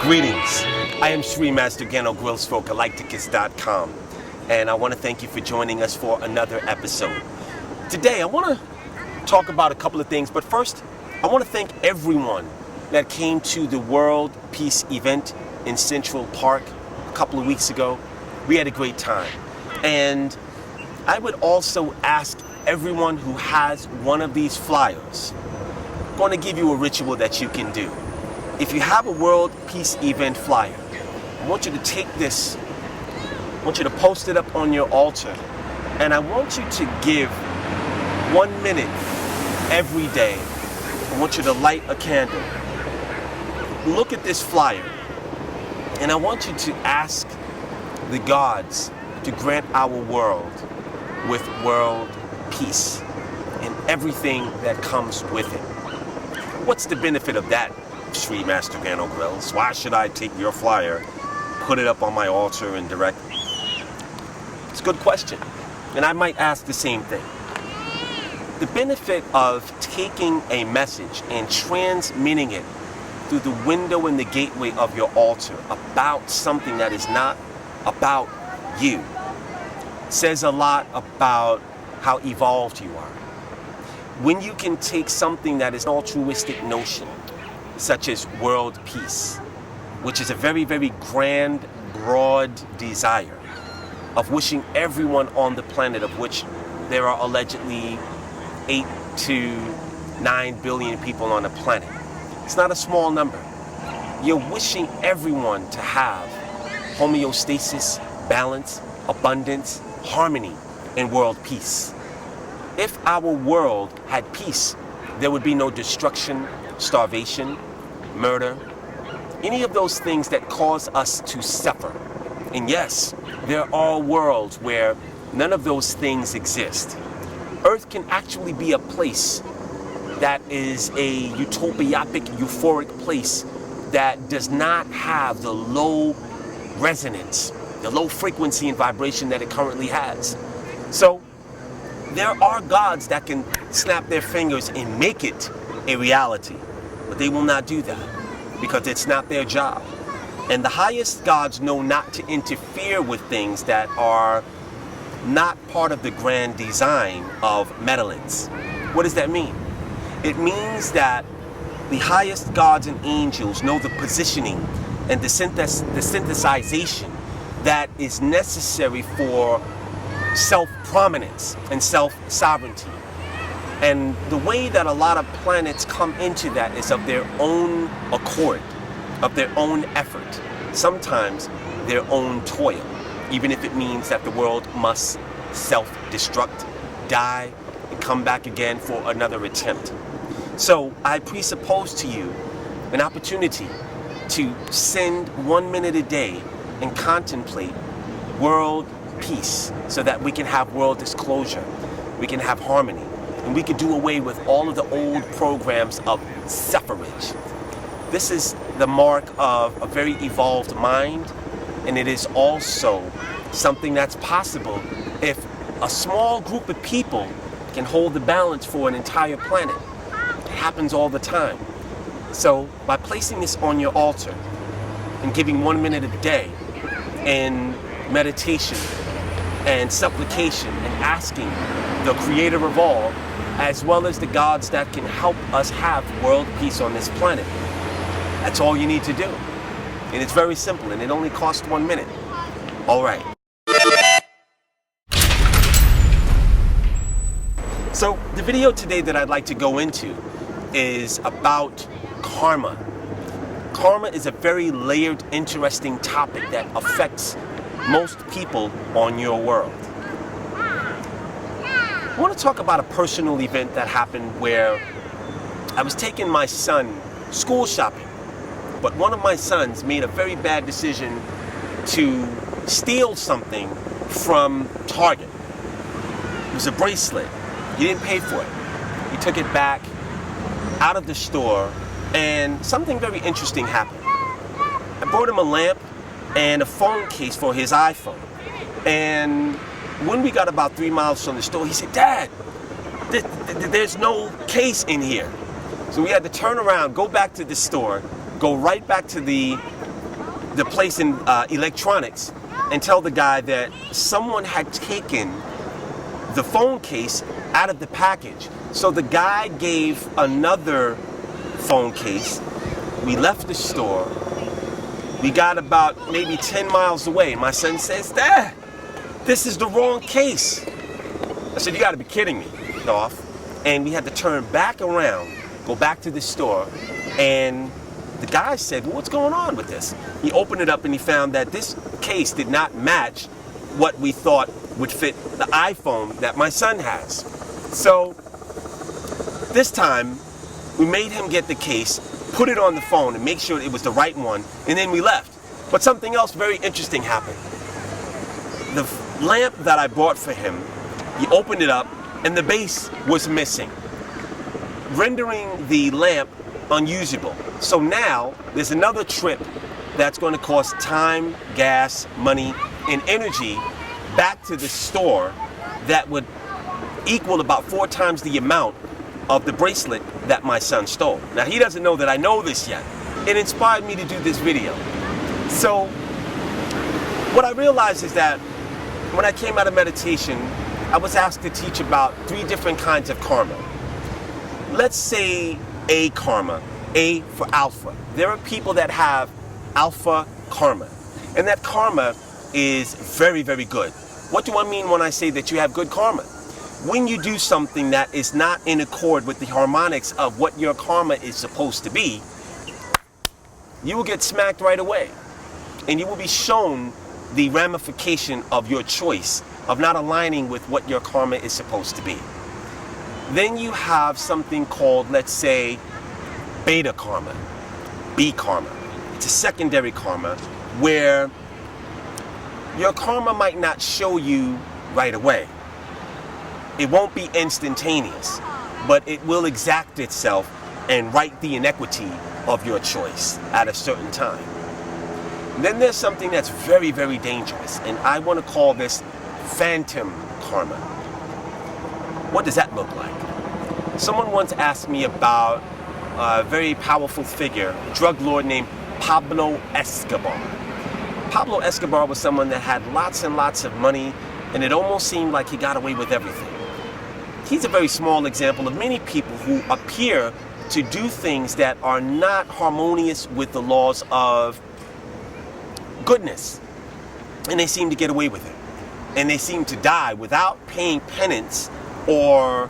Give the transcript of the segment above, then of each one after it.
Greetings. I am SRI Master Gano Grills for Galighticus.com, and I want to thank you for joining us for another episode. Today, I want to talk about a couple of things, but first, I want to thank everyone that came to the World Peace event in Central Park a couple of weeks ago. We had a great time, and I would also ask everyone who has one of these flyers. I'm going to give you a ritual that you can do. If you have a World Peace event flyer, I want you to take this, I want you to post it up on your altar, and I want you to give 1 minute every day. I want you to light a candle. Look at this flyer, and I want you to ask the gods to grant our world with world peace and everything that comes with it. What's the benefit of that, SRI Master Gano Grills? Why should I take your flyer, put it up on my altar and direct? It's a good question, and I might ask the same thing. The benefit of taking a message and transmitting it through the window and the gateway of your altar about something that is not about you says a lot about how evolved you are. When you can take something that is an altruistic notion, such as world peace, which is a very, very grand, broad desire of wishing everyone on the planet, of which there are allegedly 8 to 9 billion people on the planet. It's not a small number. You're wishing everyone to have homeostasis, balance, abundance, harmony, and world peace. If our world had peace, there would be no destruction, starvation, murder, any of those things that cause us to suffer. And yes, there are worlds where none of those things exist. Earth can actually be a place that is a utopiapic, euphoric place that does not have the low resonance, the low frequency and vibration that it currently has. So there are gods that can snap their fingers and make it a reality, but they will not do that because it's not their job. And the highest gods know not to interfere with things that are not part of the grand design of meddlings. What does that mean? It means that the highest gods and angels know the positioning and the synthesization that is necessary for self-prominence and self-sovereignty. And the way that a lot of planets come into that is of their own accord, of their own effort, sometimes their own toil, even if it means that the world must self-destruct, die, and come back again for another attempt. So I presuppose to you an opportunity to send 1 minute a day and contemplate world peace so that we can have world disclosure, we can have harmony, and we can do away with all of the old programs of suffrage. This is the mark of a very evolved mind, and it is also something that's possible if a small group of people can hold the balance for an entire planet. It happens all the time. So by placing this on your altar and giving 1 minute a day in meditation and supplication and asking the creator of all, as well as the gods that can help us have world peace on this planet, that's all you need to do. And it's very simple, and it only costs 1 minute. All right. So the video today that I'd like to go into is about karma. Karma is a very layered, interesting topic that affects most people on your world. I want to talk about a personal event that happened where I was taking my son school shopping, but one of my sons made a very bad decision to steal something from Target. It was a bracelet. He didn't pay for it. He took it back out of the store, and something very interesting happened. I brought him a lamp and a phone case for his iPhone. And when we got about 3 miles from the store, he said, "Dad, there's no case in here." So we had to turn around, go back to the store, go right back to the the place in electronics and tell the guy that someone had taken the phone case out of the package. So the guy gave another phone case. We left the store. We got about maybe 10 miles away. My son says, "Dad, this is the wrong case." I said, "You got to be kidding me, Dolph." And we had to turn back around, go back to the store, and the guy said, "Well, what's going on with this?" He opened it up and he found that this case did not match what we thought would fit the iPhone that my son has. So this time, we made him get the case, put it on the phone and make sure it was the right one, and then we left. But something else very interesting happened. The lamp that I bought for him, he opened it up and the base was missing, rendering the lamp unusable. So now there's another trip that's going to cost time, gas, money, and energy back to the store that would equal about 4 times the amount of the bracelet that my son stole. Now, he doesn't know that I know this yet. It inspired me to do this video. So what I realized is that when I came out of meditation, I was asked to teach about 3 different kinds of karma. Let's say A karma, A for alpha. There are people that have alpha karma, and that karma is very, very good. What do I mean when I say that you have good karma? When you do something that is not in accord with the harmonics of what your karma is supposed to be, you will get smacked right away. And you will be shown the ramification of your choice of not aligning with what your karma is supposed to be. Then you have something called, let's say, beta karma, B karma. It's a secondary karma where your karma might not show you right away. It won't be instantaneous, but it will exact itself and right the inequity of your choice at a certain time. Then there's something that's very, very dangerous, and I want to call this phantom karma. What does that look like? Someone once asked me about a very powerful figure, a drug lord named Pablo Escobar. Pablo Escobar was someone that had lots and lots of money, and it almost seemed like he got away with everything. He's a very small example of many people who appear to do things that are not harmonious with the laws of goodness. And they seem to get away with it. And they seem to die without paying penance or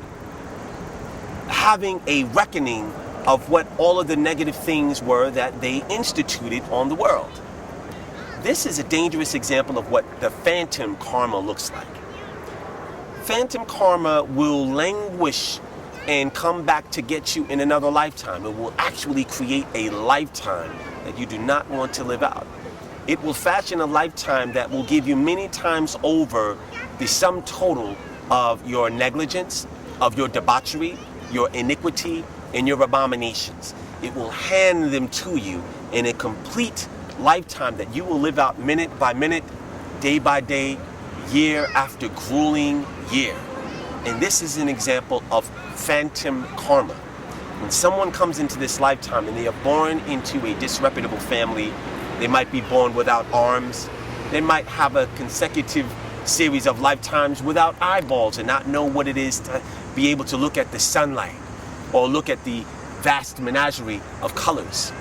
having a reckoning of what all of the negative things were that they instituted on the world. This is a dangerous example of what the phantom karma looks like. Phantom karma will languish and come back to get you in another lifetime. It will actually create a lifetime that you do not want to live out. It will fashion a lifetime that will give you many times over the sum total of your negligence, of your debauchery, your iniquity, and your abominations. It will hand them to you in a complete lifetime that you will live out minute by minute, day by day, year after grueling year. And this is an example of phantom karma. When someone comes into this lifetime and they are born into a disreputable family, they might be born without arms, they might have a consecutive series of lifetimes without eyeballs and not know what it is to be able to look at the sunlight or look at the vast menagerie of colors.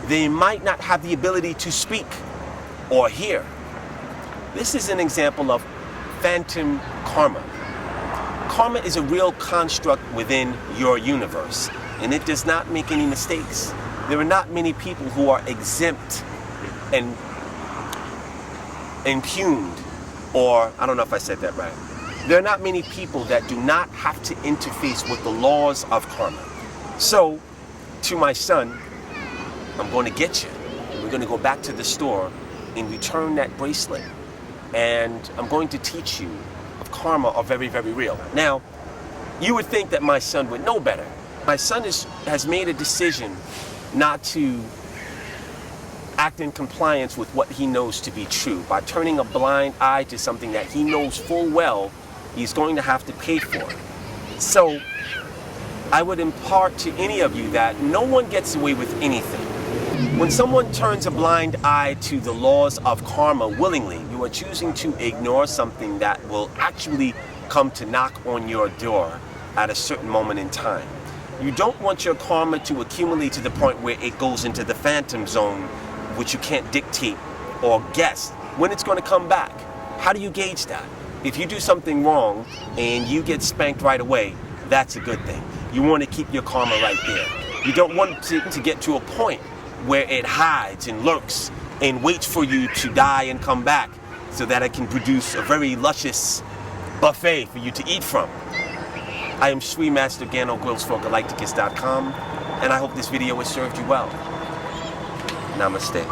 They might not have the ability to speak or hear. This is an example of phantom karma. Karma is a real construct within your universe, and it does not make any mistakes. There are not many people who are exempt and impugned, or I don't know if I said that right. There are not many people that do not have to interface with the laws of karma. So, to my son, I'm going to get you. We're going to go back to the store and return that bracelet. And I'm going to teach you of karma are very, very real. Now, you would think that my son would know better. My son has made a decision not to act in compliance with what he knows to be true by turning a blind eye to something that he knows full well he's going to have to pay for. So, I would impart to any of you that no one gets away with anything. When someone turns a blind eye to the laws of karma willingly, you are choosing to ignore something that will actually come to knock on your door at a certain moment in time. You don't want your karma to accumulate to the point where it goes into the phantom zone, which you can't dictate or guess when it's going to come back. How do you gauge that? If you do something wrong and you get spanked right away, that's a good thing. You want to keep your karma right there. You don't want to get to a point where it hides and lurks and waits for you to die and come back so that it can produce a very luscious buffet for you to eat from. I am SRI Master Gano Grills for Galighticus.com, and I hope this video has served you well. Namaste.